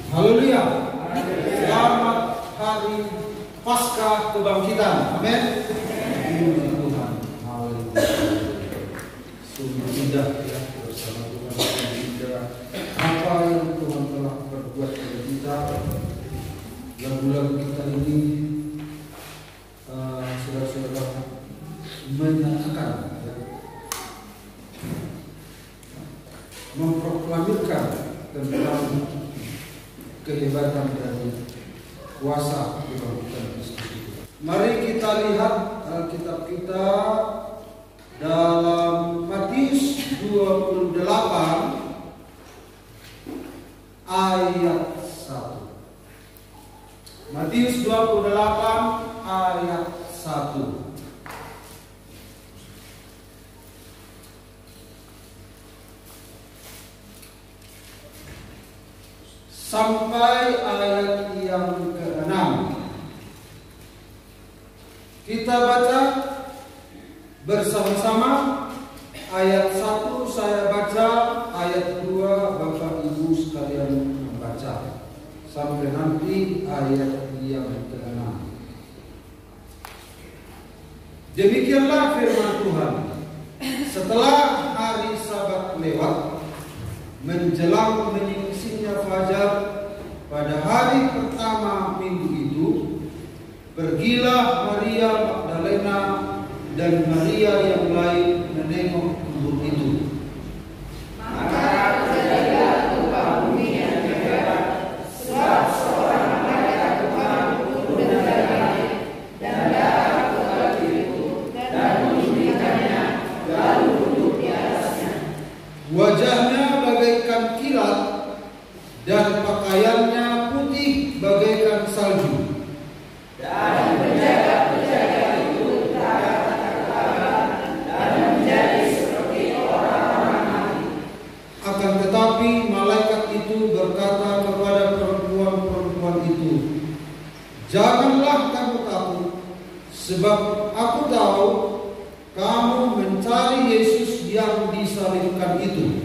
Haleluya. Selamat hari Paskah kebangkitan. Amin. Puji Tuhan. Haleluya. Sungguh indah ya bersama Tuhan. Indah apa yang Tuhan telah berbuat pada kita. Lagu-lagu kita ini saudara-saudara menyatakan ya, memproklamirkan tentang kehebatan dari kuasa kebangkitan Kristus. Mari kita lihat Alkitab kita dalam Matius 28 ayat 1. Matius 28 ayat 1. Sampai ayat yang ke-6. Kita baca bersama-sama. Ayat 1 saya baca, ayat 2 Bapak Ibu sekalian membaca sampai nanti ayat yang ke-6. Demikianlah firman Tuhan. Setelah hari Sabat lewat, menjelang menyingsinya fajar pada hari pertama minggu itu, pergilah Maria Magdalena dan Maria yang lain menengok kubur itu. Maka terjadilah gempa bumi yang hebat, sebab seorang malaikat Tuhan turun dari langit dan datang ke batu itu dan menundukkannya, lalu duduk di atasnya. Wajahnya bagaikan kilat dan pakaiannya putih bagaikan salju. Dan penjaga-penjaga itu terkata-kata dan menjadi seperti orang-orang mati. Akan tetapi malaikat itu berkata kepada perempuan-perempuan itu, "Janganlah kamu takut, sebab aku tahu kamu mencari Yesus yang disalibkan itu.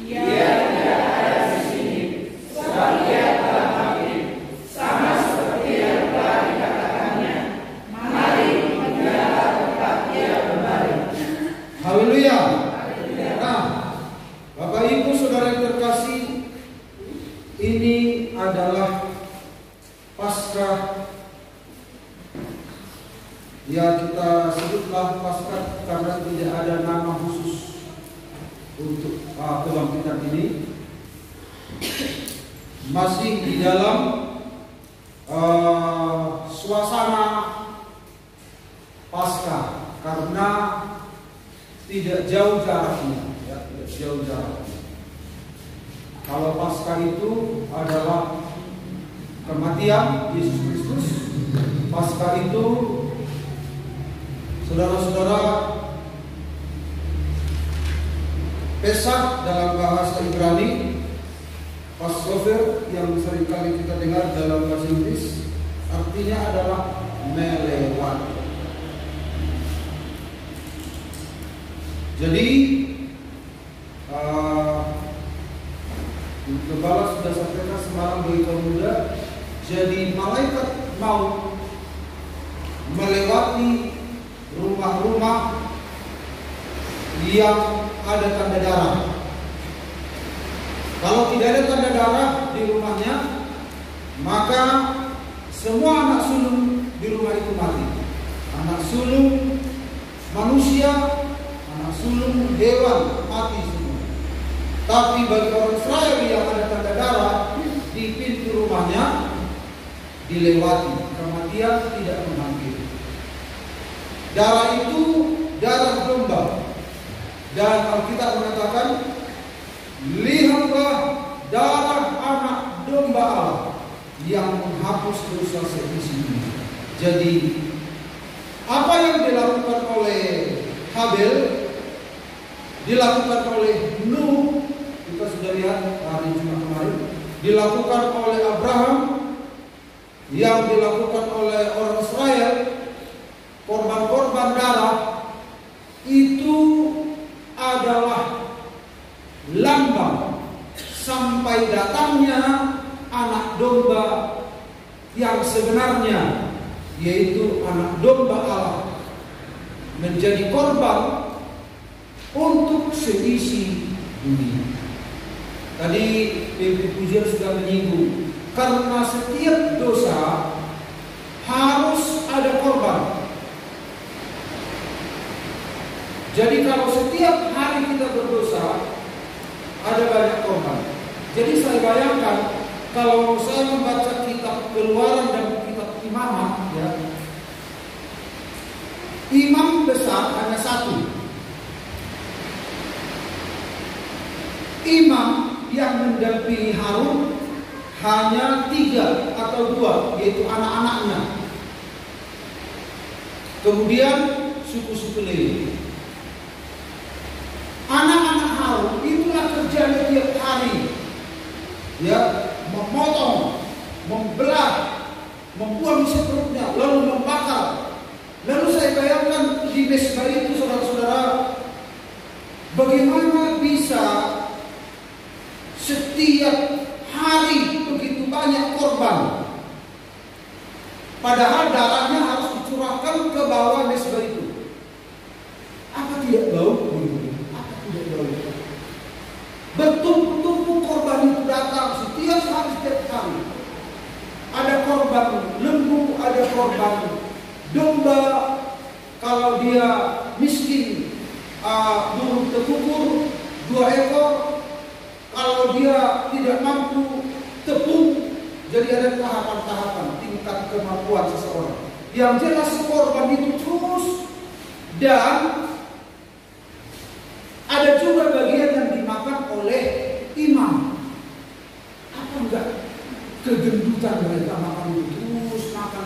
Ia tidak ada di sini, sebab ia telah mati, sama seperti yang telah dikatakannya. Mari lihatlah tempat ia berbaring." Haleluya. Nah, Bapak Ibu Saudara yang terkasih, ini adalah Paskah. Ya, kita sebutlah Paskah karena tidak ada nama khusus untuk kebangkitan ini. Masih di dalam suasana Paskah karena tidak jauh jaraknya, ya, tidak jauh jaraknya. Kalau Paskah itu adalah kematian Yesus Kristus, Paskah itu, saudara-saudara, Pesach dalam bahasa Ibrani, Passover yang seringkali kita dengar dalam bahasa Inggris, artinya adalah melewati. Jadi Gembala sudah sampaikan semalam bagi kaum muda. Jadi malaikat mau melewati rumah-rumah yang ada tanda darah. Kalau tidak ada tanda darah di rumahnya, maka semua anak sulung di rumah itu mati. Anak sulung manusia, anak sulung hewan mati semua. Tapi bagi orang Israel yang ada tanda darah di pintu rumahnya dilewati, kematian tidak menghampiri. Darah itu darah domba. Dan Alkitab mengatakan, lihatlah darah anak domba Allah yang menghapus dosa seisi dunia. Jadi apa yang dilakukan oleh Habel dilakukan oleh Nuh, kita sudah lihat hari Jumat kemarin, dilakukan oleh Abraham, yang dilakukan oleh orang Israel, korban-korban darah itu adalah lambang sampai datangnya anak domba yang sebenarnya, yaitu anak domba Allah, menjadi korban untuk seisi dunia. Tadi Bibi Pujian sudah menyinggung, karena setiap dosa harus ada korban. Jadi kalau setiap hari kita berdosa, ada banyak korban. Jadi saya bayangkan kalau saya membaca kitab Keluaran dan kitab Imamat, ya, imam besar hanya satu. Imam yang mendampingi Harun hanya 3 atau 2, yaitu anak-anaknya. Kemudian suku-suku Lewi. Anak-anak Harun itulah kerjanya tiap hari, ya, memotong, membelah, membuang isi perutnya, lalu membakar. Lalu saya bayangkan di mesbah itu, saudara-saudara, bagaimana bisa setiap hari begitu banyak korban, padahal darahnya harus dicurahkan ke bawah mesbah itu. Apa tidak bau? Apa tidak bau? Bertumpuk-tumpuk korban itu datang setiap hari. Ada korban lembu, ada korban domba. Kalau dia miskin, burung tekukur 2 ekor. Kalau dia tidak mampu, tepung. Jadi ada tahapan-tahapan tingkat kemampuan seseorang. Yang jelas korban itu terus. Dan ada juga bagian yang dimakan oleh imam. Apa enggak kegendutan mereka makan itu terus makan?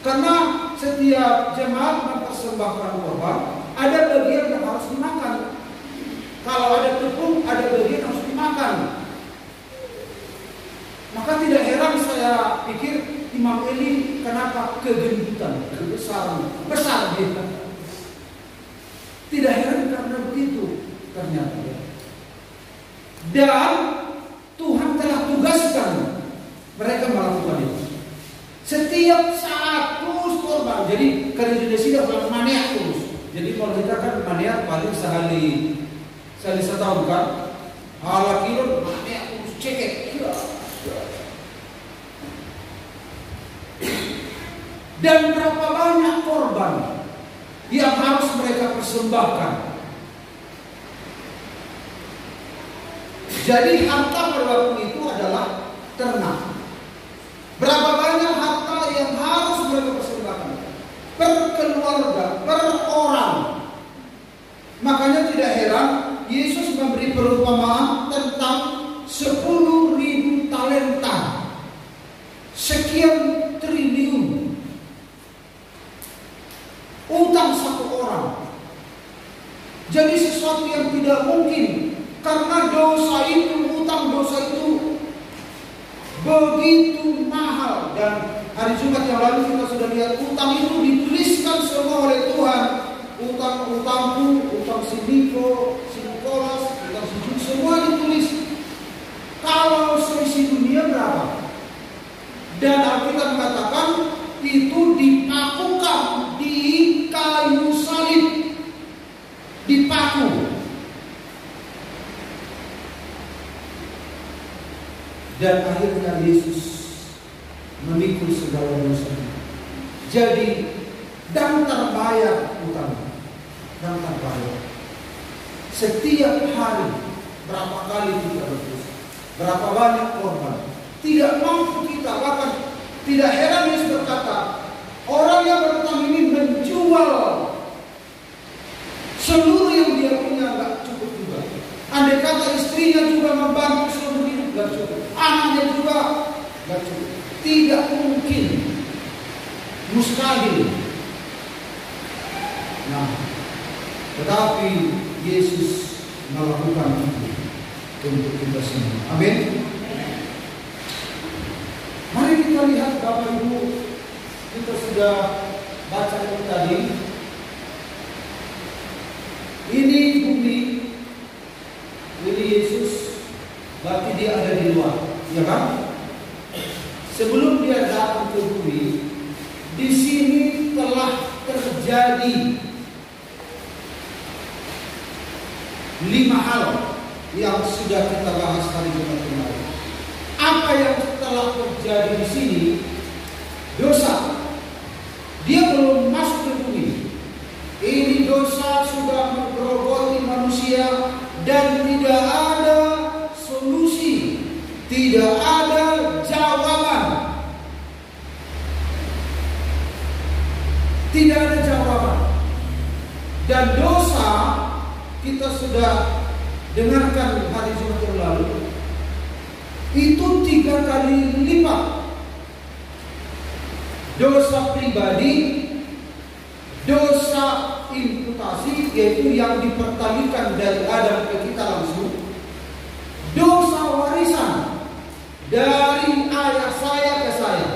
Karena setiap jemaat mempersembahkan korban, ada bagian yang harus dimakan. Kalau ada tepung, ada bagian yang harus dimakan. Maka tidak heran saya pikir Imam Eli kenapa kegendutan, kebesaran, besar dia. Tidak heran karena begitu ternyata. Dan Tuhan telah tugaskan mereka melakukan itu. Setiap saat terus korban. Jadi kalau Indonesia tidak maniak terus. Jadi kalau kita kan maniak paling sekali setahun kan. Hala kilo maniak terus cekek. Dan berapa banyak korban yang harus mereka persembahkan. Jadi harta pada waktu itu adalah ternak. Berapa banyak harta yang harus mereka persembahkan? Per keluarga, per orang. Makanya tidak heran Yesus memberi perumpamaan tentang 10.000 talenta. Sekian triliun. Utang satu orang. Jadi sesuatu yang tidak mungkin. Karena dosa itu, utang dosa itu begitu mahal. Dan hari Jumat yang lalu kita sudah lihat utang itu dituliskan semua oleh Tuhan. Utang-utangku, utang si Niko, si Nikolas, utang si Jun, semua ditulis. Kalau seisi dunia berapa? Dan Alkitab mengatakan itu dipakukan di kayu salib, dipaku. Dan akhirnya Yesus memikul segala dosa. Jadi dan terbayar utang, dan terbayar. Setiap hari berapa kali kita berdosa, berapa banyak korban. Tidak mampu kita, bahkan tidak heran Yesus berkata, orang yang berutang ini menjual seluruh yang dia punya, nggak cukup juga. Andai kata istrinya juga membantu seluruh hidup, nggak cukup. Anaknya juga nggak cukup. Tidak mungkin, mustahil. Nah, tetapi Yesus melakukan itu untuk kita semua. Amin. Mari kita lihat Bapak Ibu, kita sudah baca itu tadi. Ini bumi, ini Yesus, berarti dia ada di luar, ya kan? sebelum dia datang ke bumi, di sini telah terjadi 5 hal yang sudah kita bahas hari Jumat kemarin. Apa yang telah terjadi di sini? Dosa. Dia belum masuk ke bumi. Ini dosa sudah menggerogoti manusia dan tidak ada solusi, tidak ada jawaban. Tidak ada jawaban. Dan dosa kita sudah dengarkan hari Jumat yang lalu, itu 3 kali lipat. Dosa pribadi, dosa imputasi, yaitu yang dipertalikan dari Adam ke kita langsung, dosa warisan dari ayah saya ke saya.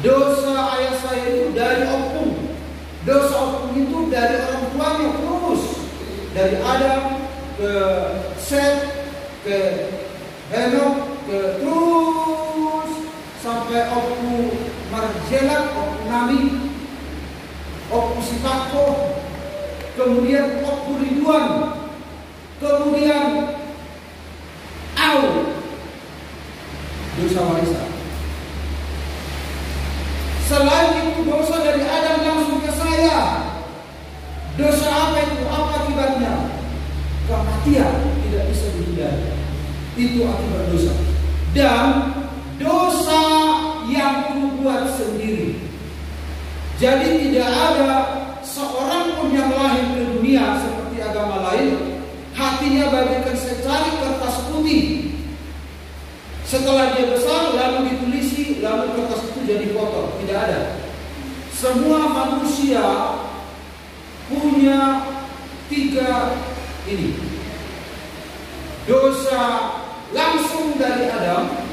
Dosa ayah saya itu dari opung, dosa opung itu dari orang tuanya terus, dari Adam ke Seth, ke Henok, ke terus sampai opung Marjelak, opung Nami, opung Sipako, kemudian opung Ridwan, kemudian Au, dosa warisan. Selain itu dosa dari Adam langsung ke saya. Dosa apa itu? Apa akibatnya? Kematian, tidak bisa dihindari. Itu akibat dosa. Dan dosa yang kubuat sendiri. Jadi tidak ada seorang pun yang lahir ke dunia seperti agama lain, hatinya bagaikan secari kertas putih. Setelah dia besar lalu ditulisi, lalu kertas itu jadi kotor. Tidak ada. Semua manusia punya 3 ini. Dosa langsung dari Adam,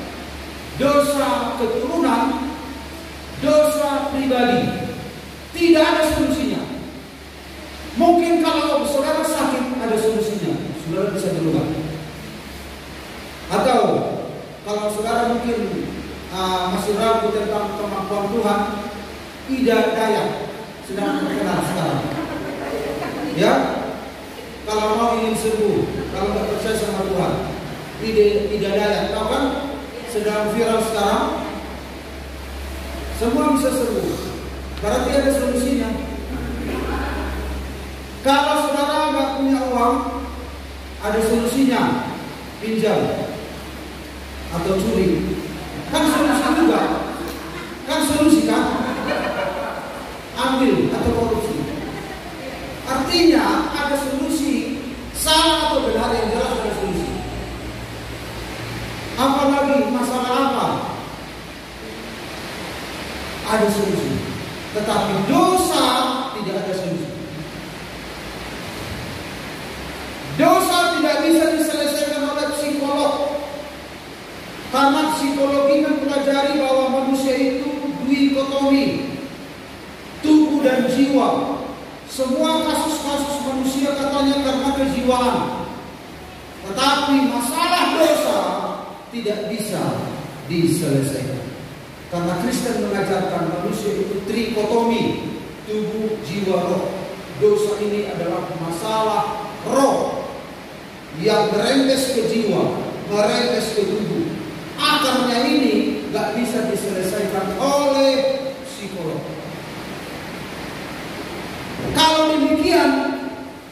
dosa keturunan, dosa pribadi. Tidak ada solusinya. Mungkin kalau saudara sakit ada solusinya, saudara bisa berubah. Atau kalau saudara mungkin masih ragu tentang kemampuan Tuhan, tidak daya sedang terkenal sekarang. Ya, kalau mau ingin sembuh, kalau tidak percaya sama Tuhan, tidak daya, tahu kan? Sedang viral sekarang, semua bisa sembuh. Berarti ada solusinya. Kalau saudara nggak punya uang, ada solusinya, pinjam atau curi. Kan solusi juga, kan solusi kan? Ambil atau korupsi. Artinya ada solusi, salah atau benar yang jelas ada solusi. Apalagi masalah apa? Ada solusi. Tetapi dosa tidak ada solusi. Dosa tidak bisa diselesaikan oleh psikolog. Karena psikologi mempelajari bahwa manusia itu dikotomi, tubuh dan jiwa. Semua kasus-kasus manusia katanya karena kejiwaan. Tetapi masalah dosa tidak bisa diselesaikan. Karena Kristen mengajarkan manusia itu trikotomi, tubuh, jiwa, roh. Dosa ini adalah masalah roh yang merembes ke jiwa, merembes ke tubuh. Akarnya ini gak bisa diselesaikan oleh psikolog. Kalau demikian,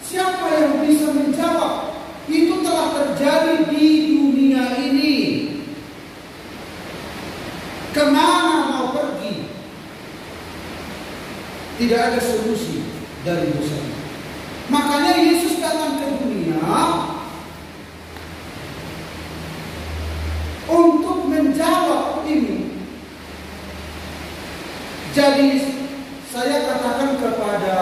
siapa yang bisa menjawab? Itu telah terjadi di dunia ini. Kemana mau pergi? Tidak ada solusi dari dosa. Makanya Yesus datang ke dunia untuk menjawab ini. Jadi saya katakan kepada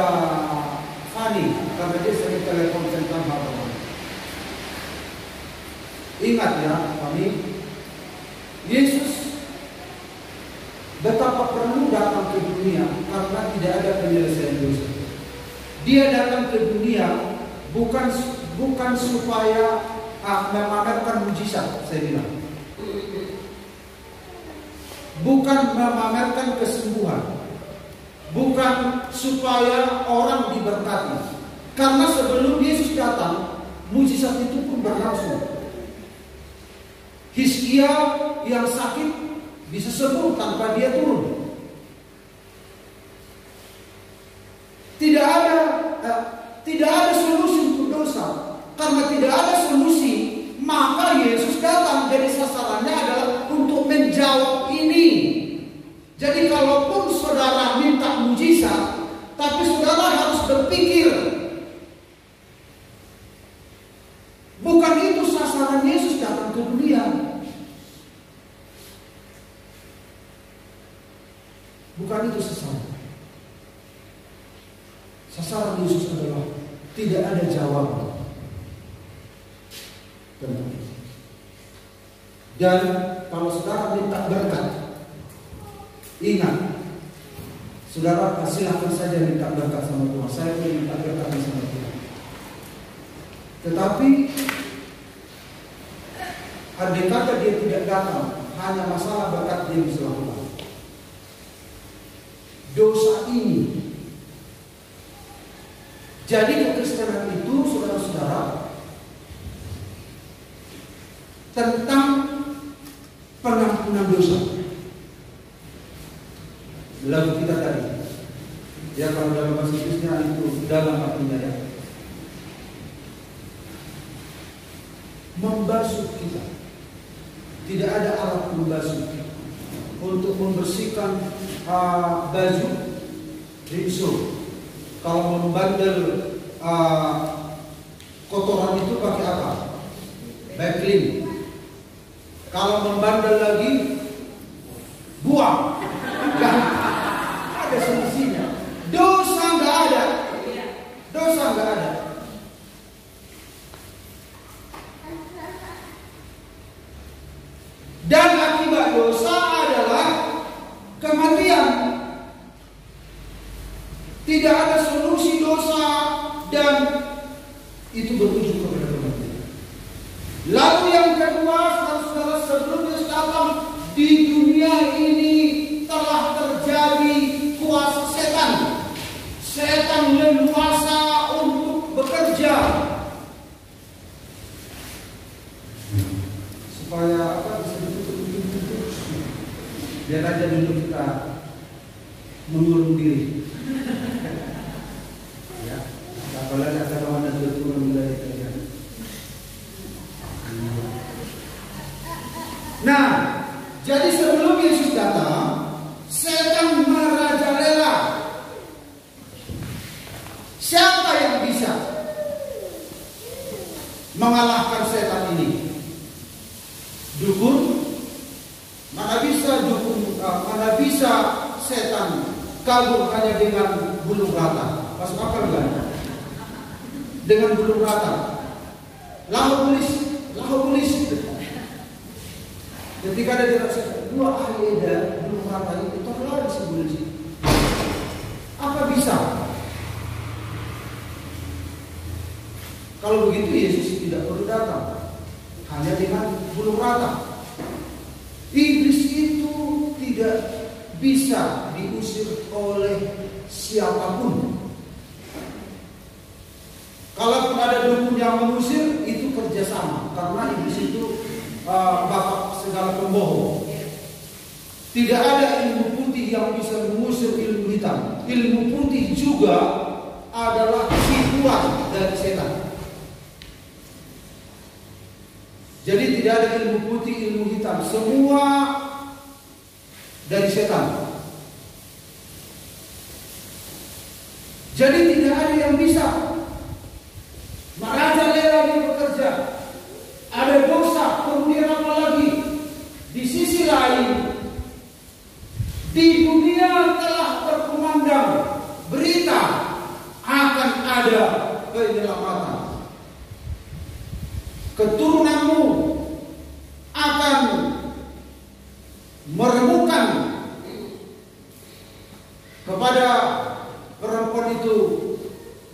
Fani, karena dia sering telepon tentang hal ini. Ingat ya, Fani, Yesus betapa perlu datang ke dunia karena tidak ada penyelesaian dosa. Dia datang ke dunia bukan supaya memamerkan mujizat, saya bilang. bukan memamerkan kesembuhan, bukan supaya orang diberkati. Karena sebelum Yesus datang, mujizat itu pun berlangsung. Hizkia yang sakit bisa sembuh tanpa dia turun. Tidak ada solusi untuk dosa. Karena tidak ada solusi, maka Yesus datang. Jadi sasarannya adalah untuk menjawab ini. Jadi kalaupun saudara minta mujizat, tapi saudara harus berpikir, bukan itu sasaran Yesus datang ke dunia. Bukan itu sasaran. Sasaran Yesus adalah tidak ada jawaban. Dan kalau saudara minta berkat, ingat, saudara silahkan saja minta berkat sama Tuhan. Saya pun minta berkat sama Tuhan. Tetapi andai kata dia tidak datang, hanya masalah berkat dia bisa lakukan. Dosa ini. Jadi kekristenan itu, saudara-saudara, tentang pengampunan dosa. Lagu kita tadi, ya kalau dalam bahasa Inggrisnya itu dalam artinya ya, membasuh kita. Tidak ada alat membasuh untuk membersihkan baju rinso. Kalau membandel kotoran itu pakai apa? Backlink. Kalau membandel lagi, buang. Gak ada solusinya. Dosa nggak ada. Dosa nggak ada. Dan akibat dosa adalah kematian. Tidak ada solusi dosa dan itu berujung kepada kematian. Lalu yang kedua, saudara, sebelum Yesus datang, di dunia ini telah terjadi kuasa setan. Setan leluasa untuk bekerja. Supaya apa bisa ditutup? Biar aja dulu kita mengurung diri. Ya, apalagi ada lawan dan turun dari terjadi. Nah, jadi sebelum Yesus datang, setan merajalela. Siapa yang bisa mengalahkan setan ini? Dukun? Mana bisa setan kabur hanya dengan bulung rata? Masuk akal enggak? Dengan bulung rata. Lahu polis. Ketika ada dirasa dua ahli eda bulung rata itu terlalu disembunyi. Apa bisa? Kalau begitu Yesus tidak perlu datang, hanya dengan bulung rata. Iblis itu tidak bisa diusir oleh siapapun. Kalaupun ada dukun yang mengusir, itu kerjasama. Karena iblis itu bapak segala pembohong. Tidak ada ilmu putih yang bisa mengusir ilmu hitam. Ilmu putih juga adalah tipuan dari setan. Jadi tidak ada ilmu putih, ilmu hitam. Semua dari setan. Jadi tidak ada yang bisa merajalela dia bekerja. Ada dosa, kemudian apa lagi? Di sisi lain, di dunia telah berkumandang berita akan ada penyelamatan. Keturunanmu akan meremukan kepada perempuan itu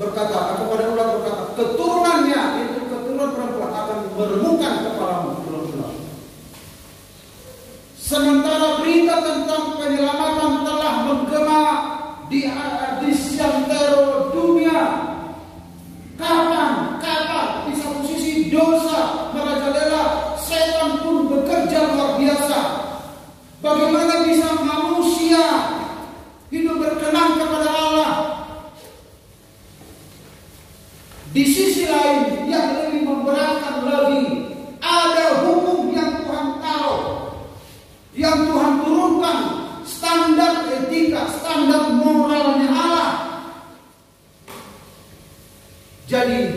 berkata, kepada ular berkata, keturunannya itu keturunan perempuan akan meremukan kepalamu. Sementara berita berita tentang penyelamatan telah menggema di seantero dunia. Kapan? Di satu sisi dosa merajalela, setan pun bekerja luar biasa. Bagaimana bisa manusia hidup berkenan kepada Allah? Di sisi lain yang lebih memberatkan lagi, ada hukum yang Tuhan taruh, yang Tuhan turunkan, standar etika, standar moralnya Allah. Jadi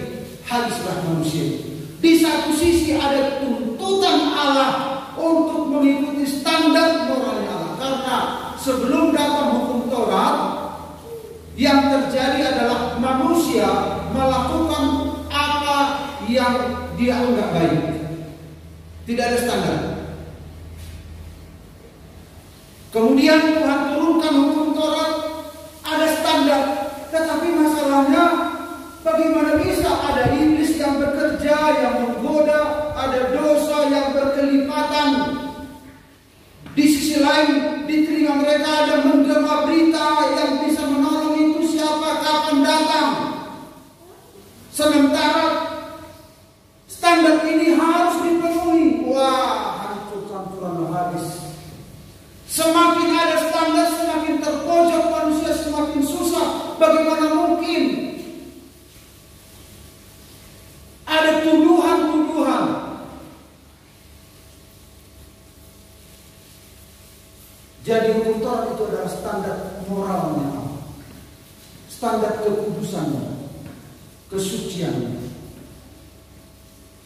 haruslah manusia. Di satu sisi ada tuntutan Allah untuk mengikuti standar moralnya Allah. Karena sebelum datang hukum Taurat, yang terjadi adalah manusia melakukan apa yang dia anggap baik. Tidak ada standar. Kemudian Tuhan turunkan hukum Taurat, ada standar. Tetapi masalahnya, bagaimana bisa ada iblis yang bekerja, yang menggoda, ada dosa yang berkelipatan. Di sisi lain, di telinga mereka ada menggema berita yang bisa menolong itu siapa, kapan datang. Sementara standar ini harus dipenuhi. Wah, hancur-hancuran habis. Semakin ada standar, semakin terpojok manusia, semakin susah. Bagaimana mungkin? Ada tuduhan-tuduhan. Jadi hukum Taurat itu adalah standar moralnya, standar kekudusannya, kesuciannya.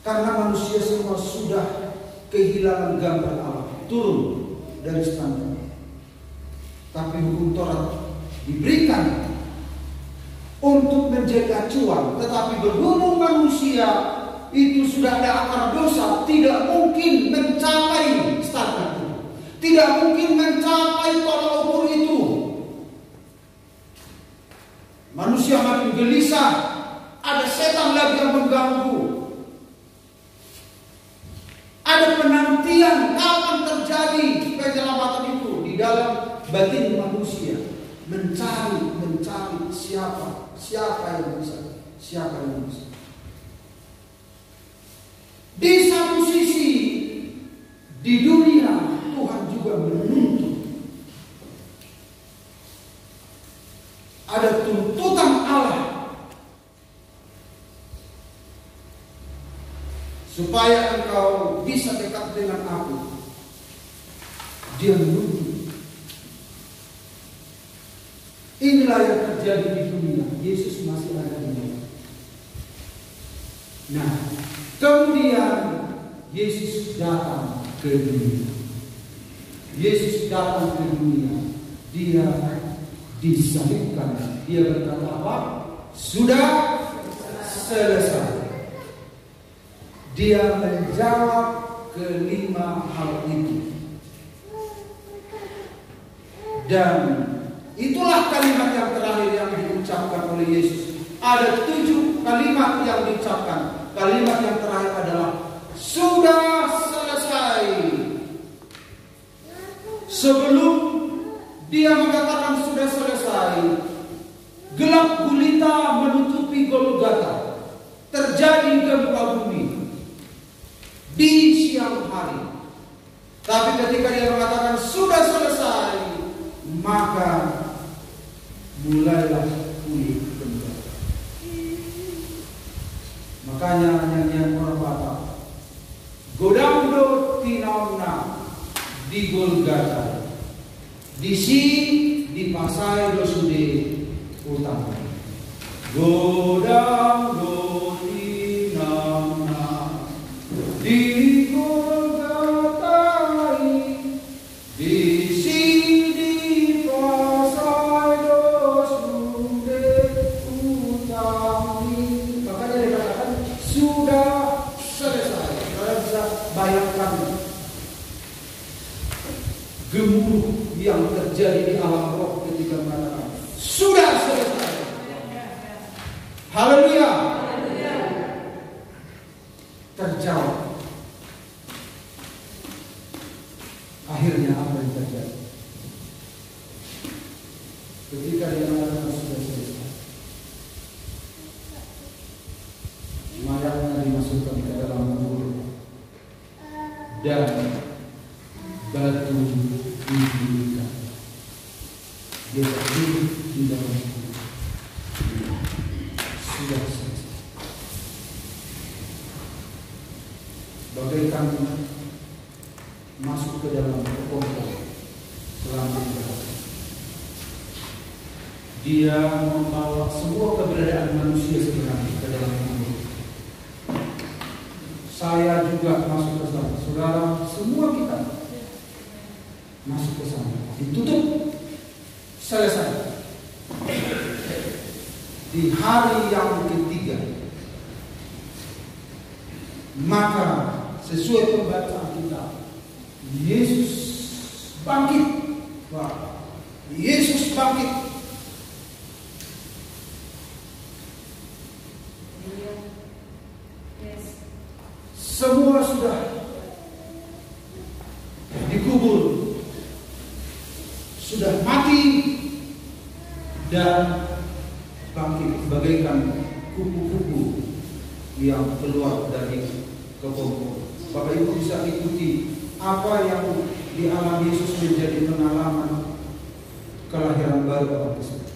Karena manusia semua sudah kehilangan gambar Allah, turun dari standar. Tapi hukum Taurat diberikan untuk menjaga acuan, tetapi berhubung manusia itu sudah ada akar dosa, tidak mungkin mencapai standar itu, tidak mungkin mencapai tolak ukur itu. Manusia makin gelisah, ada setan lagi yang mengganggu, ada penantian kapan terjadi penyelamatan itu di dalam batin manusia, mencari siapa yang bisa. Di satu sisi di dunia Tuhan juga menuntut, ada tuntutan Allah supaya engkau bisa dekat dengan aku. Dia menuntut. Inilah yang terjadi di dunia. Yesus masih ada di dunia. Nah, kemudian Yesus datang ke dunia. Yesus datang ke dunia. Dia disalibkan. Dia berkata apa? Sudah selesai. Dia menjawab kelima hal itu. Dan itulah kalimat yang terakhir yang diucapkan oleh Yesus. Ada 7 kalimat yang diucapkan. Kalimat yang terakhir adalah sudah selesai. Sebelum dia mengatakan sudah selesai, gelap gulita menutupi Golgota. Terjadi gempa bumi di siang hari. Tapi ketika dia mengatakan sudah selesai, maka mulailah pulih kembali. Makanya nyanyian orang Batak, Godamdo tinauna di Golgota, di sini di pasai dosude utama. Godamdo tinauna di Golgota, di sini pasai dosude utama. Makanya dikatakan sudah selesai. Kalian bisa bayangkan gemuruh yang terjadi di alam roh ketika mengatakan sudah selesai. Haleluya. Terjawab. Akhirnya apa yang terjadi? ketika dia mengatakan sudah selesai, mayatnya dimasukkan ke dalam kubur dan batu didirikan. Dia berdiri di dalam kubur. Sudah selesai. Bagaikan masuk ke dalam kepompong selanjutnya. Dia membawa semua keberadaan manusia sebenarnya ke dalam kubur. Saya juga masuk ke sana. Saudara, semua kita masuk ke sana. Ditutup. Selesai. Di hari yang ketiga, maka sesuai pembacaan kita, Yesus bangkit. Wah, Yesus bangkit. Semua sudah dikubur, sudah mati dan bangkit bagaikan kupu-kupu yang keluar dari kepompong. Bapak Ibu bisa ikuti apa yang dialami Yesus menjadi pengalaman kelahiran baru orang tersebut.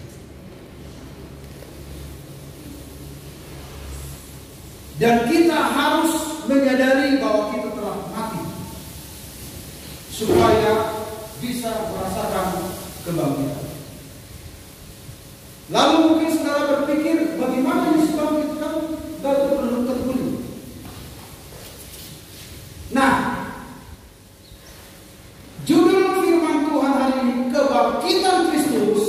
Dan kita harus menyadari bahwa kita telah mati supaya bisa merasakan kebangkitan. Lalu mungkin saudara berpikir, bagaimana Yesus bangkit? Kan baru belum terbunuh. Nah, judul firman Tuhan hari ini, kebangkitan Kristus,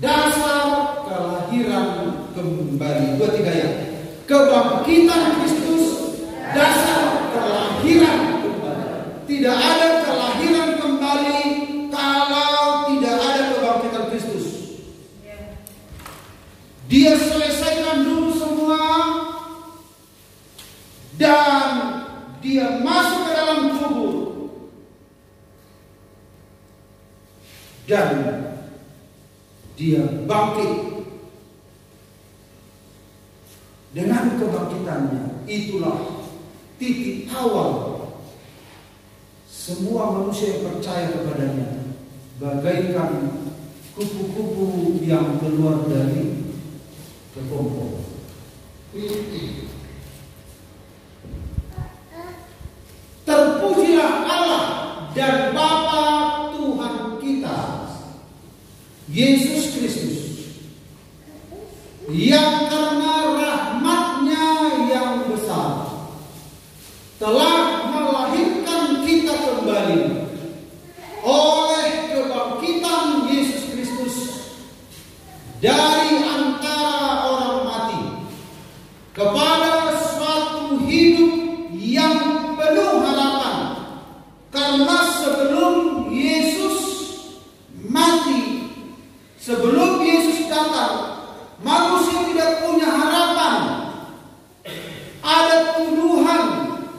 dasar kelahiran kembali. 2-3 ya. Kebangkitan Kristus, dasar kelahiran kembali. Tidak ada kelahiran kembali kalau tidak ada kebangkitan Kristus. Dia selesaikan dulu semua dan dia masuk ke dalam kubur dan dia bangkit. Dengan kebangkitannya, itulah titik awal semua manusia yang percaya kepadanya, bagaikan kupu-kupu yang keluar dari kepompong. Terpujilah Allah dan Bapa Tuhan kita, Yesus Kristus, yang karena rahmat-Nya yang besar telah melahirkan kita kembali oleh kebangkitan Yesus Kristus dari antara orang mati kepada suatu hidup yang penuh harapan. Karena sebelum Yesus mati, sebelum Yesus datang, manusia tidak punya harapan. Ada tuduhan,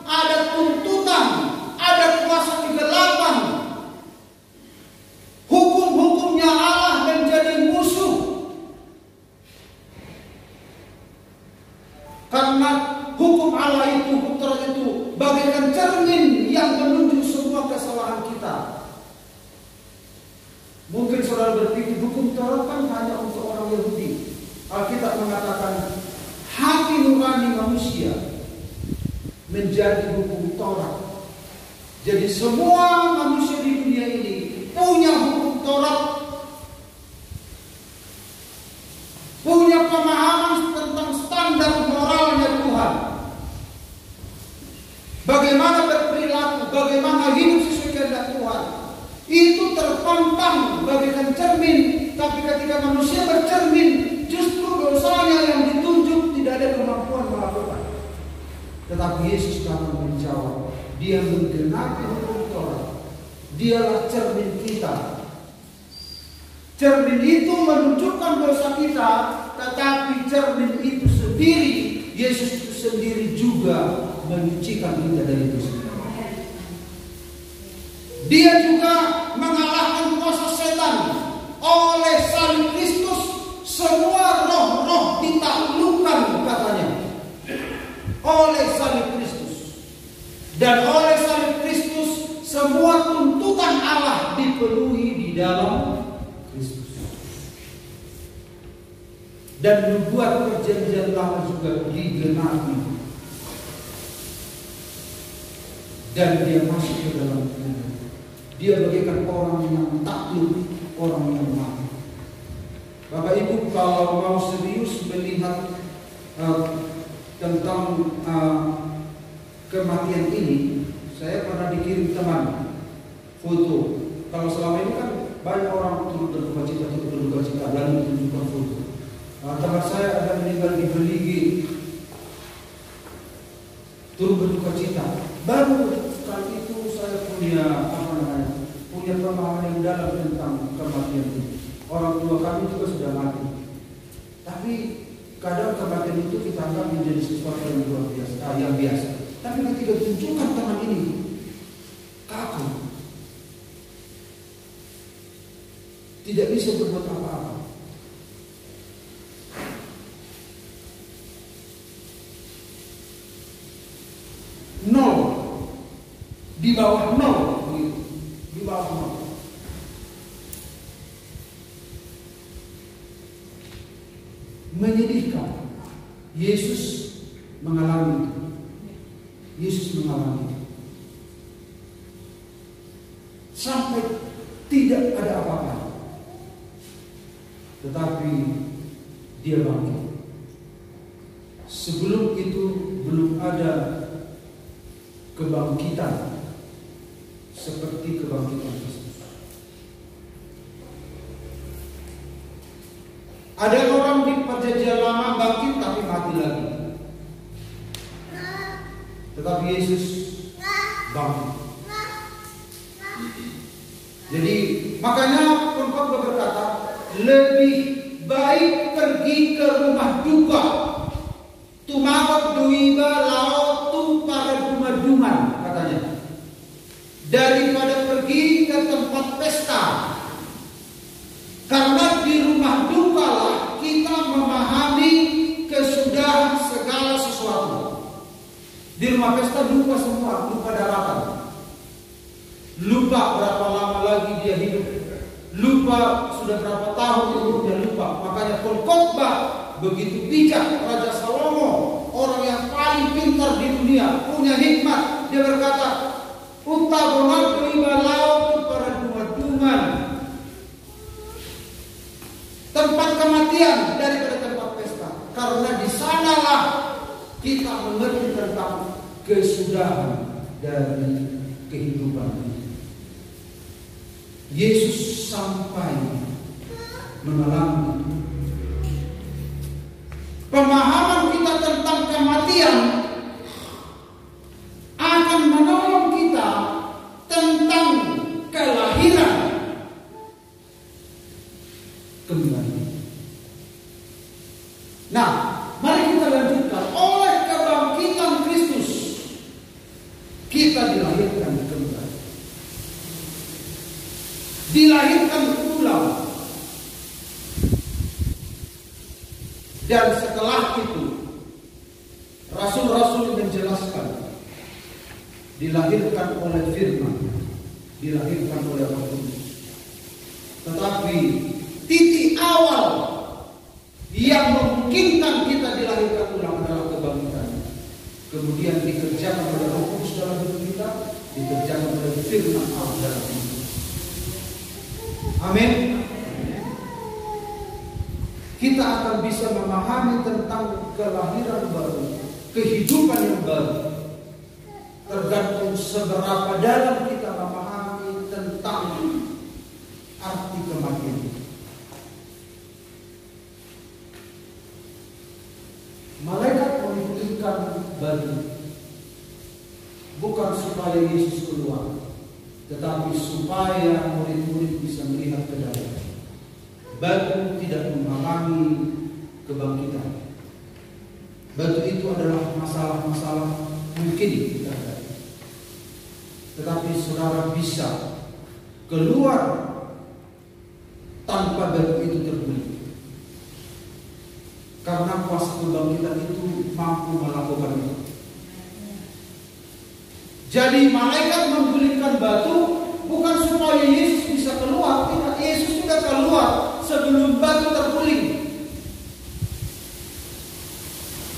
ada tuntutan, ada kuasa kegelapan. Hukum-hukumnya Allah menjadi musuh. Karena hukum Allah itu, hukum Taurat itu bagaikan cermin yang menunjuk semua kesalahan kita. Mungkin saudara berpikir hukum Taurat kan hanya untuk orang Yahudi. Alkitab mengatakan hati nurani manusia menjadi hukum Taurat. Jadi semua manusia di dunia ini punya hukum Taurat, punya pemahaman tentang standar moralnya Tuhan. Bagaimana berperilaku, bagaimana hidup sesuai kehendak Tuhan. Itu terpampang bagaikan cermin. Tapi ketika manusia bercermin, justru dosanya yang ditunjuk, tidak ada kemampuan melakukan. Tetapi Yesus datang menjawab, Dia menggenapi hukum Taurat. Dialah cermin kita. Cermin itu menunjukkan dosa kita, tetapi cermin itu sendiri, Yesus itu sendiri juga menyucikan kita dari dosa. Dia juga mengalahkan kuasa setan oleh salib Kristus. semua roh-roh ditaklukkan katanya oleh salib Kristus. Dan oleh salib Kristus semua tuntutan Allah dipenuhi di dalam Kristus. Dan nubuat perjanjian lama juga digenapi. Dan dia masuk ke dalam dunia. Dia bagaikan orang yang takluk, orang yang mati. Bapak Ibu, kalau mau serius melihat tentang kematian ini, saya pernah dikirim teman foto. Kalau selama ini kan banyak orang turut berduka cita, lalu ditunjukkan foto. Teman saya ada meninggal di Beligi, turut berduka cita. Baru kali itu saya punya pemahaman yang dalam tentang kematian ini. Orang tua kami juga sudah mati. Tapi kadang kematian itu kita anggap menjadi sesuatu yang luar biasa, yang biasa. Tapi ketika ditunjukkan teman ini, kaku, tidak bisa berbuat apa-apa. Nol, di bawah nol, begitu, di bawah nol. Menyedihkan. Yesus mengalami itu. Yesus mengalami itu. Sampai tidak ada apa-apa. Tetapi dia bangkit. Sebelum itu belum ada kebangkitan seperti kebangkitan Kristus. Ada orang di perjanjian lama bangkit tapi mati lagi. Tetapi Yesus bangkit. Jadi makanya pengkhotbah berkata, lebih baik pergi ke rumah duka, tumagot duiba laut tu para duman katanya, daripada pergi ke tempat pesta. Karena di rumah duka lah kita memahami kesudahan segala sesuatu. Di rumah pesta lupa semua, lupa daratan, lupa berapa lama lagi dia hidup, lupa sudah berapa tahun umurnya, lupa. Makanya pengkhotbah begitu bijak, Raja Salomo, orang yang paling pintar di dunia, punya hikmat, dia berkata, utagonatu ibalau para duman, tempat kematian daripada tempat pesta. Karena di sanalah kita mengerti tentang kesudahan dari kehidupan ini. Yesus sampai mengalami pemahaman kita tentang kematian akan menolong kita tentang kelahiran kembali. Nah, mari kita lanjutkan. Oleh kebangkitan Kristus kita dilahirkan kembali, dilahirkan ulang. Dan setelah itu rasul-rasul menjelaskan, dilahirkan oleh firman, dilahirkan oleh Roh Kudus. Tetapi titik awal yang memungkinkan kita dilahirkan ulang adalah kebangkitan. Kemudian dikerjakan oleh Roh Kudus dalam hidup kita, dikerjakan oleh firman Allah dalam hidup kita. Amin. Kita akan bisa memahami tentang kelahiran baru, kehidupan yang baru, tergantung seberapa dalam kita memahami tentang arti kematian. Malaikat mengirimkan batu bukan supaya Yesus keluar, tetapi supaya murid-murid bisa melihat ke dalam. Batu tidak menghalangi kebangkitan. Batu itu adalah masalah-masalah mungkin kita hadapi. Tetapi saudara bisa keluar tanpa batu itu terbelit. Karena kuasa kebangkitan itu mampu melakukan itu. Jadi malaikat menggulingkan batu bukan supaya Yesus bisa keluar, tidak. Yesus sudah keluar sebelum batu terguling.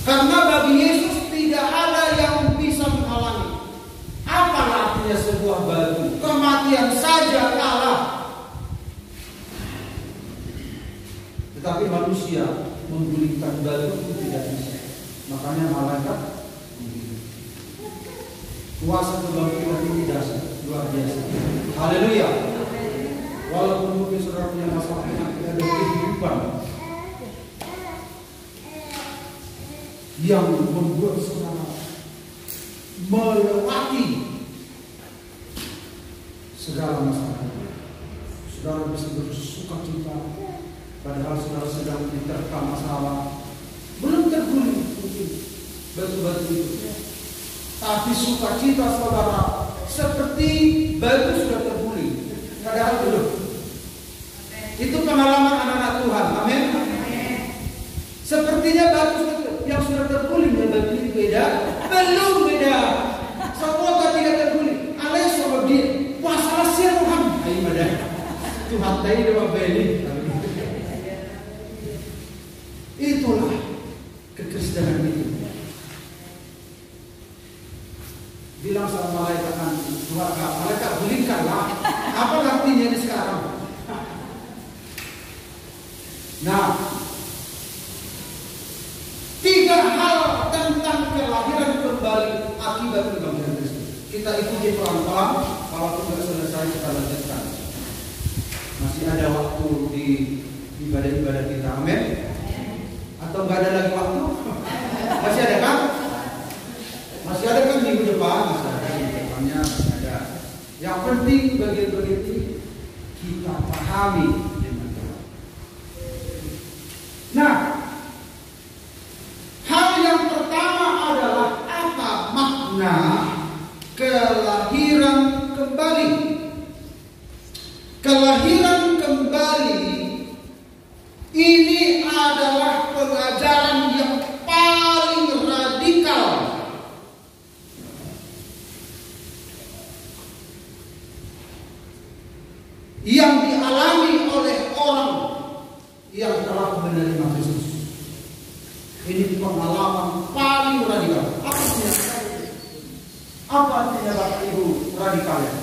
Karena bagi Yesus tidak ada yang bisa menghalangi. Apa artinya sebuah batu? Kematian saja kalah. Tetapi manusia menggulingkan batu itu tidak bisa. Makanya malaikat kuasa kebangkitan ini dasar luar biasa. Haleluya. Walaupun mungkin saudara punya masalah penyakit ada kehidupan yang membuat saudara melewati segala masalah, saudara bisa bersuka cita. Padahal saudara sedang diterpa masalah, belum terguling mungkin batu-batu itu. Tapi sukacita saudara seperti batu sudah terguling, padahal belum. Itu pengalaman anak-anak Tuhan, amin. Sepertinya batu yang sudah terguling dan batu itu beda, belum beda. Semoga tidak terguling. Alias sama dia, masalah Tuhan. Ayo ada Tuhan tadi dewa beli. Itulah kekristenan itu. Bilang sama malaikat nanti, malaikat gulingkanlah. Apa artinya ini sekarang? Nah, 3 hal tentang kelahiran kembali akibat kebangkitan Kristus. Kita ikuti pelan-pelan, walaupun sudah selesai kita lanjutkan. Masih ada waktu di ibadah-ibadah kita, amin. Atau nggak ada lagi waktu? Masih ada kan? Masih ada kan minggu depan? Masih ada minggu depannya, masih ada. Yang penting bagian-bagian ini kita pahami dengan baik. Nah, hal yang pertama adalah apa makna kelahiran kembali? Kelahiran kembali ini adalah pengajaran yang paling radikal yang dialami oleh orang yang telah menerima Kristus. Ini pengalaman paling radikal. Apa artinya Bapak Ibu radikalnya?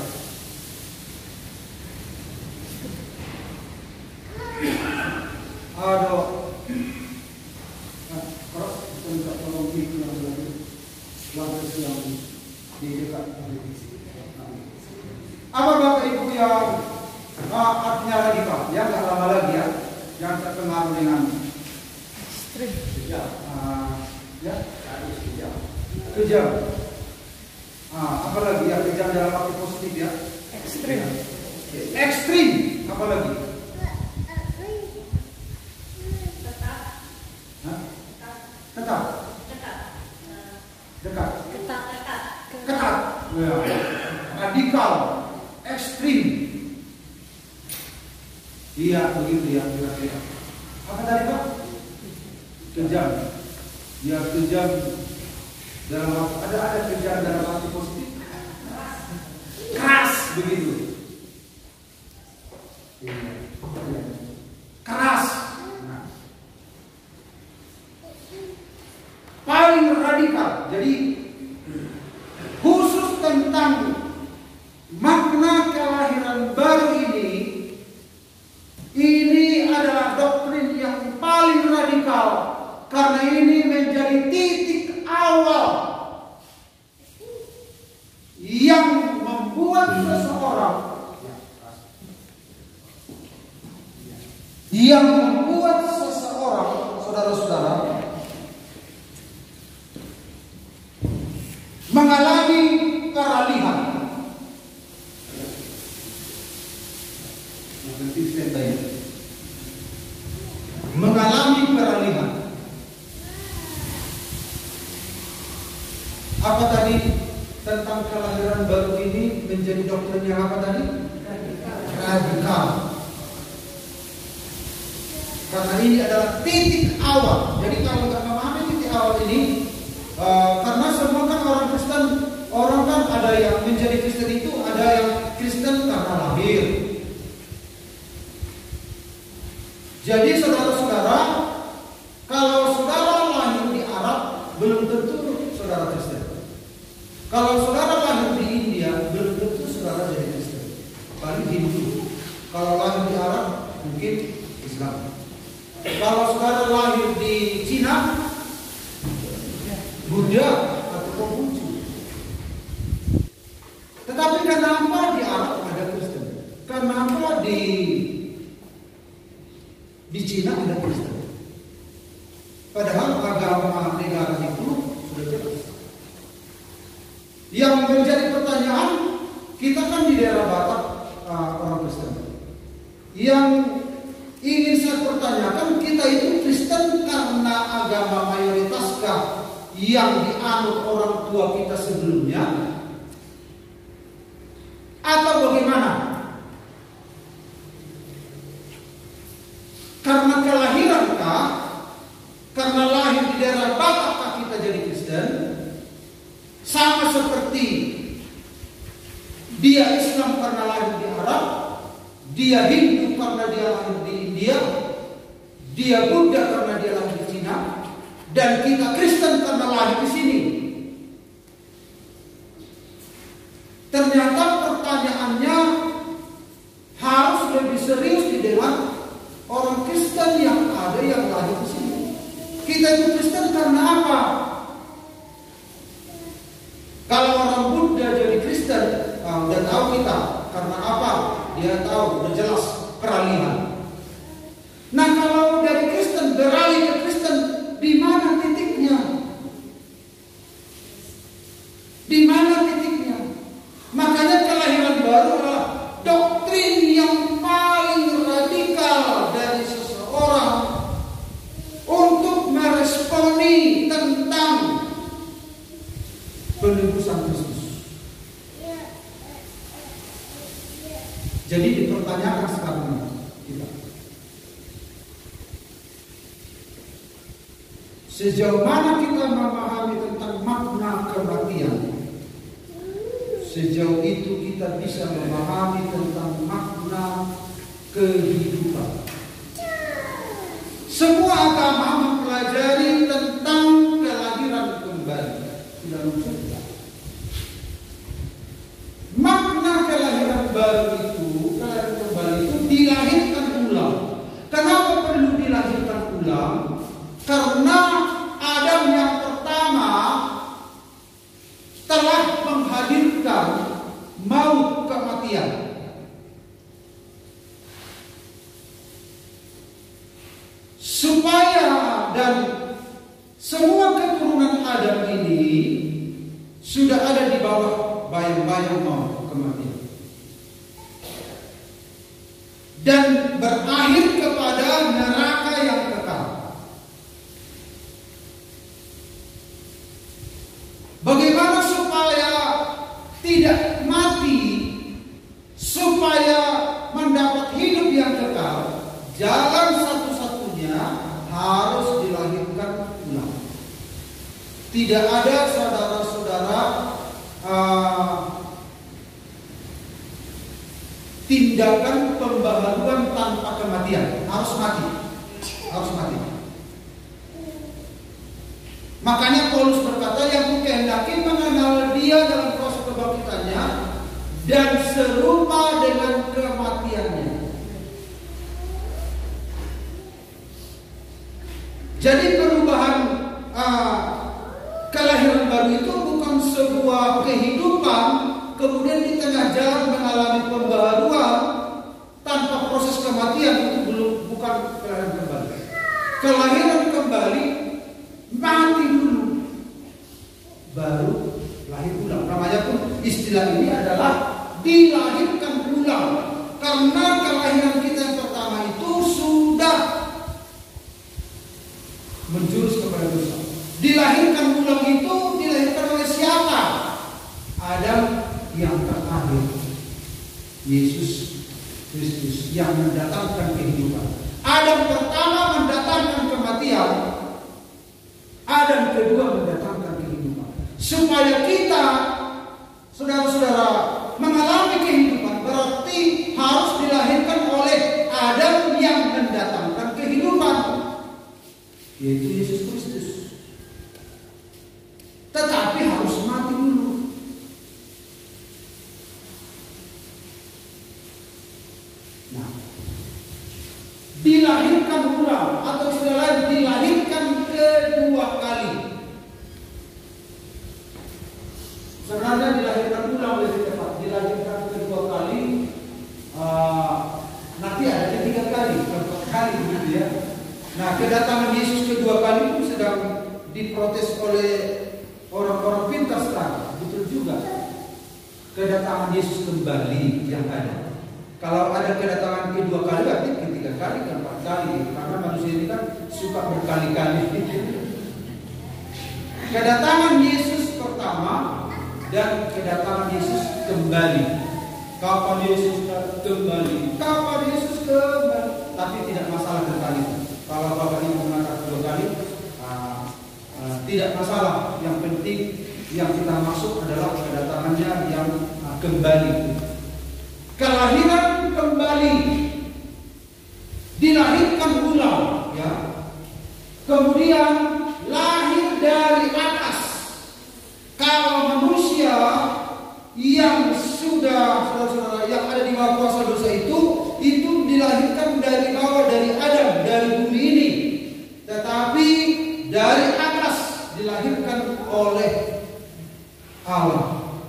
Aduh, kalau kita minta tolong yang di dekat apa Bapak Ibu yang artinya radikal? Yang nggak lama lagi ya, yang terpengaruh dengan kejam. Apa lagi ya, kejam dalam arti positif ya? Ekstrim. Ekstrim. Apa lagi? Ketat. Ya. Radikal, ekstrim. Iya begitu ya kira-kira. Apa tadi Pak? Kejam. Ya kejam dalam ada kejam dalam arti positif. Keras begitu. Keras. Nah. Paling radikal. Jadi khusus tentang makna kelahiran baru ini adalah doktrin yang paling radikal karena ini menjadi titik awal yang membuat seseorang saudara-saudara mengalami peralihan. Mengalami peralihan. Apa tadi tentang kelahiran baru ini menjadi doktrin yang apa tadi? Radikal. Karena ini adalah titik awal. Jadi kalau nggak memahami titik awal ini, karena semua kan orang Kristen, orang kan ada yang menjadi Kristen itu, ada yang Kristen karena lahir. Jadi saudara-saudara, kalau saudara lahir di Arab, belum tentu saudara Kristen. Kalau saudara lahir di India, belum tentu saudara jadi Kristen. Paling Hindu. Kalau lahir di Arab, mungkin Islam. Kalau saudara lahir di Cina, Buddha atau Konghucu. Tetapi kenapa di Arab ada Kristen? Kenapa di Cina ada Kristen? Padahal agama negara itu sudah jelas. Yang menjadi pertanyaan, kita kan di daerah Batak orang Kristen. Yang ingin saya pertanyakan, kita itu Kristen karena agama mayoritaskah yang dianut orang tua kita sebelumnya, atau bagaimana? Karena kelahirankah? Karena lahir di daerah Batakkah kita jadi Kristen? Sama seperti dia Islam karena lahir di Arab, dia Hindu karena dia lahir di India, dia Buddha karena dia lahir di Cina, dan kita Kristen karena lahir di sini. Ternyata pertanyaannya harus lebih serius didengar orang Kristen yang ada yang lahir di sini. Kita itu Kristen karena apa? Kalau orang Buddha jadi Kristen, udah tahu kita karena apa? Dia tahu, udah jelas peralihan. Nah, kalau dari Kristen beralih ke Kristen, di mana titiknya? Di mana titiknya? Makanya kelahiran baru adalah doktrin yang paling radikal dari seseorang untuk meresponi tentang penebusan Kristus. Jadi dipertanyakan sekarang kita, sejauh mana kita memahami tentang makna kematian, sejauh itu kita bisa memahami tentang makna kehidupan. Semua agama mempelajari tentang kelahiran kembali. Tidak lucu. Makna kelahiran baru itu, kelahiran kembali itu dilahirkan ulang. Kenapa perlu dilahirkan ulang? Karena Adam yang pertama telah menghadirkan maut, kematian. Supaya dan semua keturunan Adam ini sudah ada di bawah bayang-bayang maut, kematian, dan berakhir kepada neraka yang kekal. Bagaimana supaya tidak mati, supaya mendapat hidup yang kekal? Jalan satu-satunya harus dilahirkan ulang. Tidak ada saudara-saudara tindakan pembaharuan tanpa kematian. Harus mati. Harus mati. Makanya Paulus berkata, yang kukehendaki mengenal dia dalam proses kebangkitannya dan serupa dengan kematiannya. Jadi perubahan kelahiran baru itu bukan sebuah kehidupan kemudian di tengah jalan mengalami pembaharuan tanpa proses kematian. Itu bukan kelahiran kembali. Kelahiran kembali, mati dulu, baru lahir ulang. Namanya pun istilah ini adalah dilahirkan ulang. Karena kelahiran kita yang pertama itu sudah menjurus kepada dosa. Dilahirkan ulang itu dilahirkan oleh siapa? Adam yang terakhir, Yesus Kristus yang mendatangkan kehidupan. Adam pertama mendatangkan kematian, Adam kedua mendatangkan kehidupan. Supaya kita, saudara-saudara, mengalami kehidupan, berarti harus dilahirkan oleh Adam yang mendatangkan kehidupan, yaitu Yesus Kristus. Tetapi harus mati dulu. Nah, dilahirkan ulang, atau istilah lain dilahirkan kedua kali. Sebenarnya dilahirkan ulang lebih tepat. Dilahirkan kedua kali, nanti ada ketiga kali, keempat kali begitu ya. Nah, kedatangan Yesus kedua kali itu sedang diprotes oleh orang-orang pintar sekarang. Betul juga. Kedatangan Yesus kembali yang ada. Kalau ada kedatangan kedua kali, berarti ketiga kali, keempat kali. Karena manusia ini kan suka berkali-kali. Kedatangan Yesus pertama dan kedatangan Yesus kembali. Kapan Yesus kembali? Kapan Yesus kembali? Tapi tidak masalah berkali. Kalau Bapak Ibu mengatakan dua kali, tidak masalah. Yang penting yang kita maksud adalah kedatangannya yang kembali. Kelahiran kembali, dilahirkan ulang, ya. Kemudian lahir dari atas. Kalau manusia yang sudah, saudara-saudara, yang ada di bawah kuasa dosa itu dilahirkan dari bawah, dari Adam, dari bumi ini. Tetapi dari atas dilahirkan oleh Allah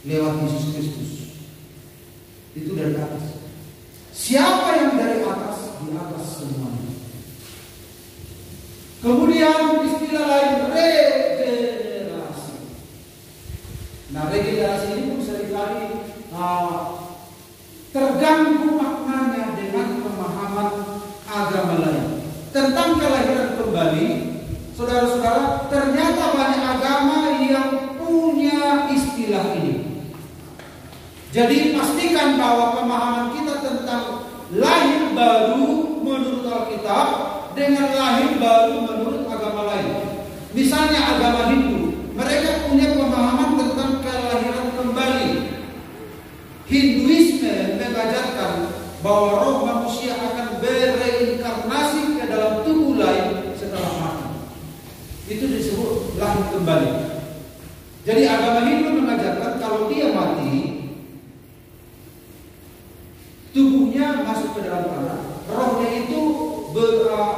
lewat Yesus Kristus. Itu dari atas. Siapa yang dari atas? Di atas semuanya. Kemudian istilah lain regenerasi. Nah, regenerasi ini pun seringkali terganggu maknanya dengan pemahaman agama lain. Tentang kelahiran kembali, saudara-saudara, ternyata banyak agama yang punya istilah ini. Jadi pastikan bahwa pemahaman kita tentang lahir baru menurut Alkitab dengan lahir baru menurut agama lain. Misalnya agama Hindu, mereka punya pemahaman tentang kelahiran kembali. Hinduisme mengajarkan bahwa roh manusia akan bereinkarnasi ke dalam tubuh lain setelah mati. Itu disebut lahir kembali. Jadi agama Hindu mengajarkan kalau dia mati, tubuhnya masuk ke dalam tanah, rohnya itu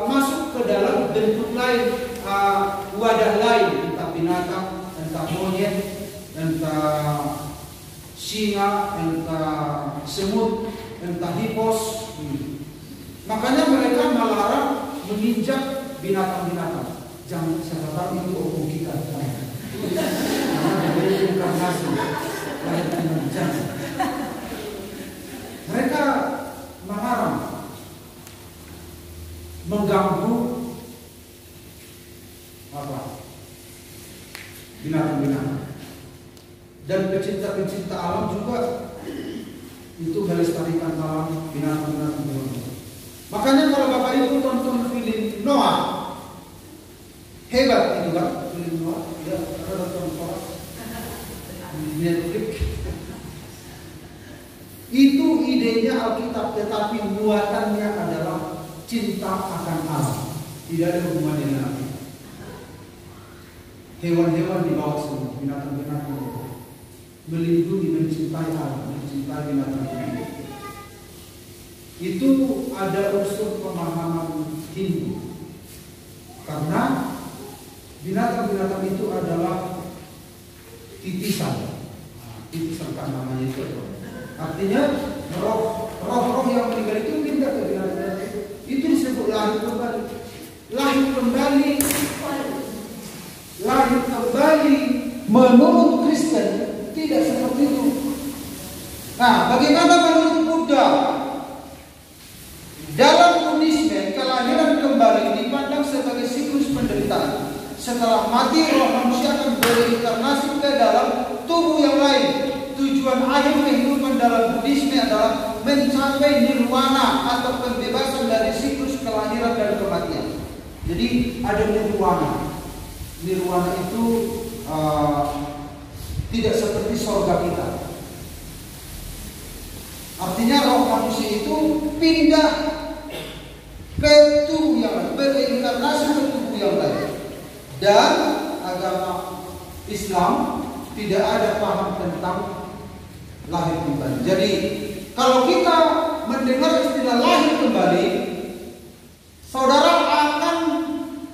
masuk ke dalam bentuk lain, wadah lain, entah binatang, entah monyet, entah singa, entah semut, entah hipos. Makanya mereka melarang menginjak binatang-binatang. Jangan, siapa tahu itu opung kita. Karena dari inkarnasi lahir dengan jangan. Mereka melarang mengganggu binatang-binatang. Dan pecinta-pecinta alam juga itu melestarikan alam, binatang-binatang. Makanya kalau Bapak Ibu tonton film Noah, hebat itu kan film Noah, ya, ada tonton Netflix. Itu idenya Alkitab, tetapi muatannya adalah cinta akan alam. Tidak ada hubungan dengan Alkitab. Hewan-hewan di bawah semua, binatang-binatang melindungi, mencintai alam, mencintai binatang. Itu ada unsur pemahaman Hindu. Karena binatang-binatang itu adalah titisan. Titisan kan namanya itu. Artinya roh-roh yang meninggal itu pindah ke binatang. Itu disebut lahir kembali. Lahir kembali. Lahir kembali menurut Kristen tidak seperti itu. Nah, bagaimana menurut Buddha? Dalam Buddhisme, kelahiran kembali dipandang sebagai siklus penderitaan. Setelah mati, roh manusia akan bereinkarnasi ke dalam tubuh yang lain. tujuan akhir kehidupan dalam Buddhisme adalah mencapai nirwana atau pembebasan dari siklus kelahiran dan kematian. Jadi ada nirwana. Nirwana itu tidak seperti surga kita. Artinya roh manusia itu pindah ke tubuh yang lain, bereinkarnasi ke tubuh yang lain. Dan agama Islam tidak ada paham tentang lahir kembali. Jadi kalau kita mendengar istilah lahir kembali, saudara akan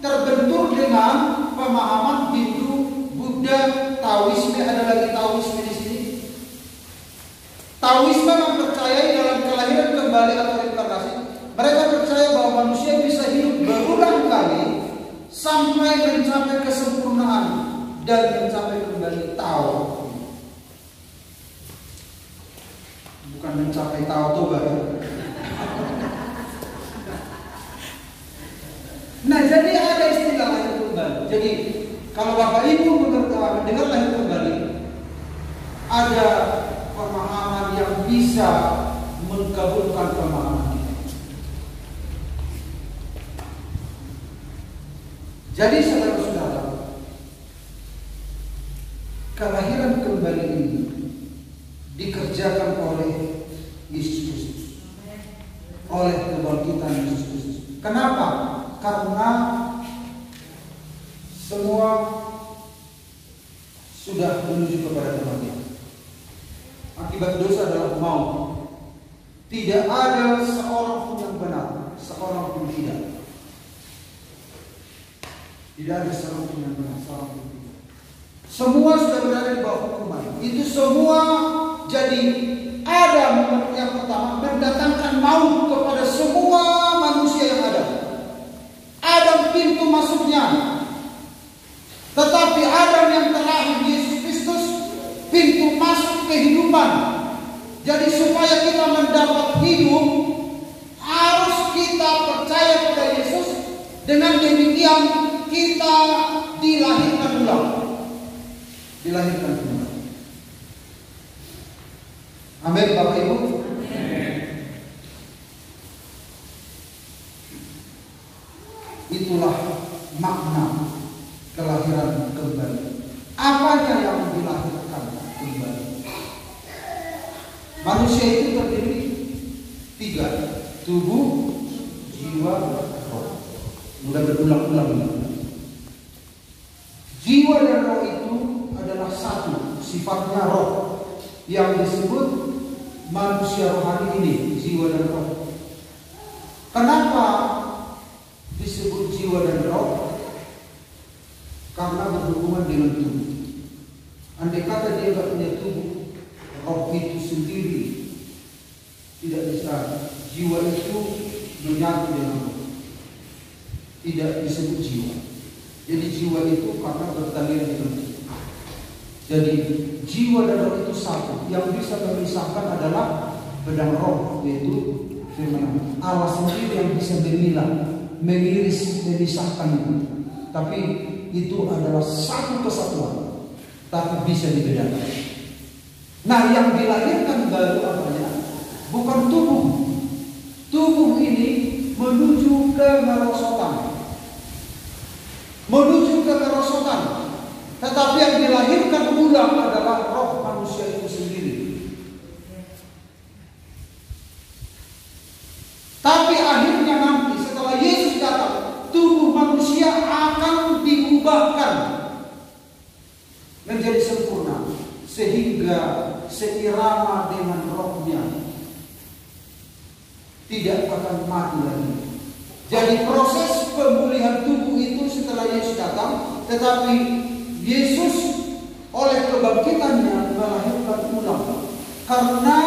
terbentur dengan pemahaman Hindu, Buddha, Taoisme. Ada lagi Taoisme di sini. Taoisme mempercayai dalam kelahiran kembali atau reinkarnasi. Mereka percaya bahwa manusia bisa hidup berulang kali sampai mencapai kesempurnaan dan mencapai kembali Tao. Bukan mencapai Tao Toba. Nah, jadi ada istilah lahir kembali. Jadi kalau Bapak Ibu mendengar lahir kembali, ada pemahaman yang bisa mengkabulkan pemahaman kita. Jadi saudara-saudara, kelahiran kembali ini dikerjakan oleh Yesus Kristus, oleh kebangkitan Yesus Kristus. Kenapa? Karena semua sudah menuju kepada kematian. Akibat dosa adalah maut. Tidak ada seorang pun yang benar, seorang pun tidak. Tidak ada seorang pun yang benar, seorang pun tidak. Semua sudah berada di bawah hukuman. Itu semua jadi Adam yang pertama mendatangkan maut kepada semua manusia yang ada. Adam pintu masuknya. Tetapi Adam yang terakhir, Yesus Kristus, pintu masuk kehidupan. Jadi supaya kita mendapat hidup, harus kita percaya pada Yesus. Dengan demikian kita dilahirkan ulang. Dilahirkan ulang. Amin, Bapak Ibu. Itulah makna kelahiran kembali. Apanya yang dilahirkan kembali? Manusia itu terdiri 3, tubuh, jiwa, roh. Sudah berulang-ulang. Jiwa dan roh itu adalah satu, sifatnya roh, yang disebut manusia rohani ini, jiwa dan roh. Kenapa disebut jiwa dan roh? Karena berhubungan dengan tubuh. Andai kata dia tidak punya tubuh, roh itu sendiri tidak bisa. Jiwa itu menyatu dengan roh, tidak disebut jiwa. Jadi jiwa itu karena bertalian dengan tubuh. Jadi jiwa dan roh itu satu. Yang bisa memisahkan adalah bedang roh, yaitu firman Allah sendiri yang bisa memilah, mengiris, memisahkan itu. Tapi itu adalah satu kesatuan, tapi bisa dibedakan. Nah, yang dilahirkan baru apanya? Bukan tubuh. Tubuh ini menuju ke kemerosotan. Menuju ke kemerosotan. Tetapi yang dilahirkan ulang adalah roh manusia itu sendiri. Tapi akhirnya nanti setelah Yesus datang, tubuh manusia akan diubahkan menjadi sempurna sehingga seirama dengan rohnya, tidak akan mati lagi. Jadi proses pemulihan tubuh itu setelah Yesus datang, tetapi Yesus oleh kebangkitannya melahirkan ulang. Karena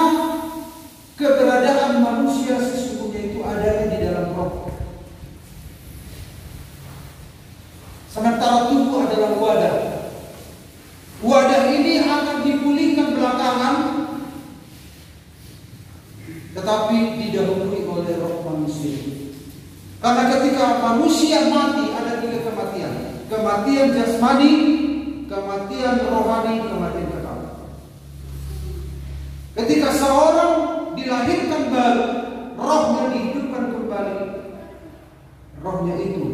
keberadaan manusia sesungguhnya itu adanya di dalam roh. Sementara tubuh adalah wadah. Wadah ini akan dipulihkan belakangan, tetapi didahului oleh roh manusia. Karena ketika manusia mati ada 3 kematian. Kematian jasmani, kematian rohani, kematian kekal. seorang dilahirkan baru, rohnya dihidupkan kembali. Rohnya itu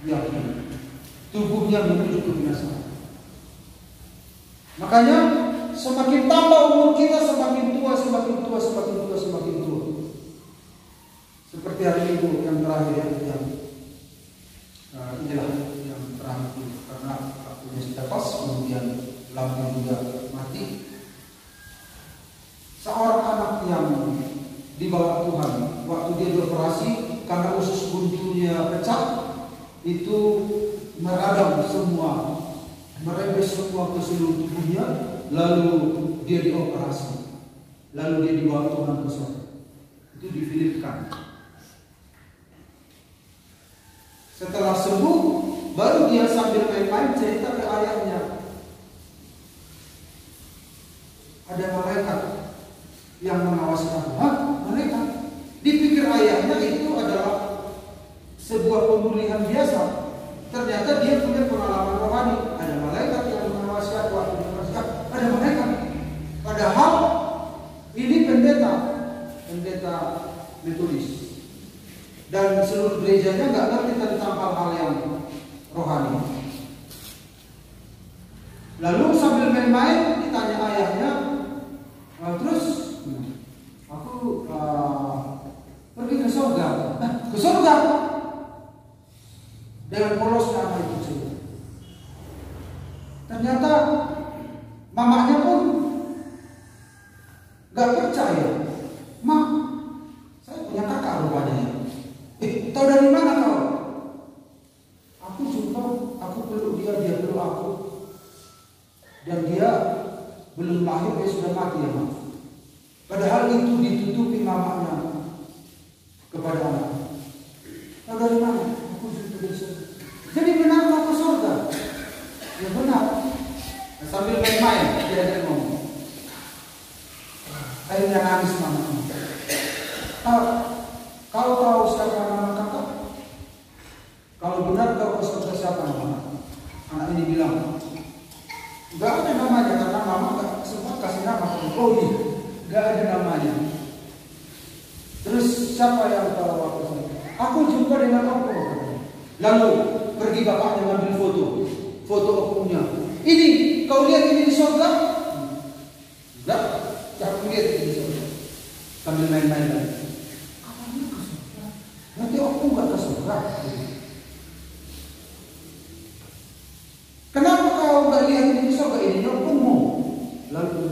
yakin, tubuhnya menuju kebinasaan. Makanya semakin tambah umur kita, semakin tua, semakin tua, semakin tua, semakin tua. Seperti hari itu yang terakhir yang inilah yang terakhir itu, karena waktunya sudah pas, kemudian lampu juga mati. Seorang anak yang dibawa Tuhan, waktu dia dioperasi karena usus buntunya pecah, itu meradang semua, merembes semua ke seluruh tubuhnya, lalu dia dioperasi, lalu dia dibawa Tuhan ke surga. Itu difilipkan. Setelah sembuh, baru dia sambil main-main cerita ke ayahnya. Ada malaikat yang mengawasi aku. Hah? Malaikat? Dipikir ayahnya itu adalah sebuah pemulihan biasa. Ternyata dia punya pengalaman rohani. Ada malaikat yang mengawasi aku. Ada malaikat. Padahal ini pendeta Metodis. Dan seluruh gerejanya nggak ngerti tentang hal-hal yang rohani. Lalu sambil main-main ditanya ayahnya, terus aku pergi ke surga. Ke surga dengan polosnya anak itu. Ternyata mamanya pun nggak percaya. Mak, saya punya kakak rupanya ya. Tahu dari mana kau? Aku jumpa, aku peluk dia, dia peluk aku. Dan dia belum lahir, dia sudah mati ya, Mak. Padahal itu ditutupi mamanya kepada anak. Tahu dari mana? Aku jumpa di surga. Jadi benar kau ke surga? Ya benar. Nah, sambil main-main, dia ada ngomong. Akhirnya nangis mamanya. Kau tahu siapa nama kakak? Kalau benar kau ke surga, siapa nama? Anak ini bilang, gak ada namanya karena mama gak sempat kasih nama. Oh iya, gak ada namanya. Terus siapa yang tahu aku? Aku jumpa dengan aku. Lalu pergi bapaknya ngambil foto okunya. Ini kau lihat ini di surga? Enggak, aku lihat ini di surga. Sambil main-main lagi. Nanti aku nggak ke surga. Kenapa kau nggak lihat ini di surga? Ini okumu. Lalu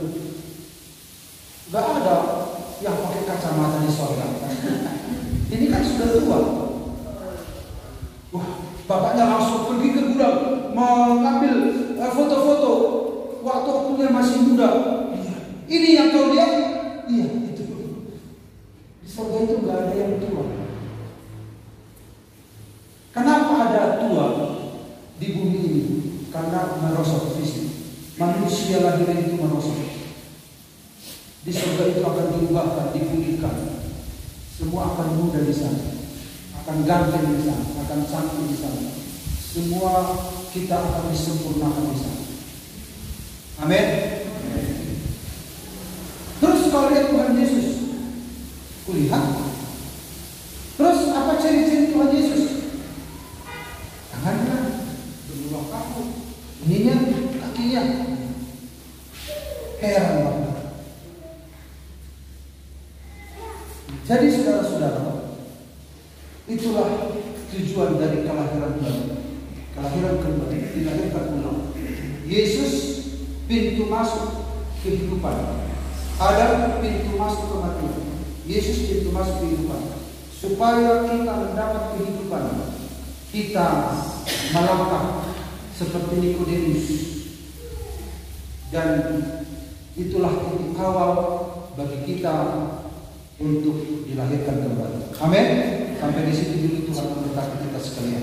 nggak ada yang pakai kacamata di surga. Ini kan sudah tua. Wah, bapaknya langsung pergi ke gudang mengambil foto-foto waktu okunya masih muda. Ini yang kau lihat? Iya, itu. Di surga itu nggak ada yang tua. Kenapa ada tua di bumi ini? Karena merosot fisik. Manusia lahir itu merosot. Di surga itu akan diubahkan, dipulihkan. Semua akan muda di sana, akan ganteng di sana, akan cantik di sana. Semua kita akan disempurnakan di sana. Amin. Terus kalau lihat Tuhan Yesus, kulihat. Terus apa ciri-ciri Tuhan Yesus? Tangannya berulang kaku, ininya kakinya. Heran banget. Jadi saudara-saudara, itulah tujuan dari kelahiran baru, kelahiran kembali, dilahirkan ulang. Yesus pintu masuk kehidupan, Adam pintu masuk kematian, Yesus pintu masuk kehidupan. Supaya kita mendapat kehidupan, kita melangkah seperti Nikodemus, dan itulah titik awal bagi kita untuk dilahirkan kembali. Amin. Sampai di situ dulu, Tuhan memberkati kita sekalian.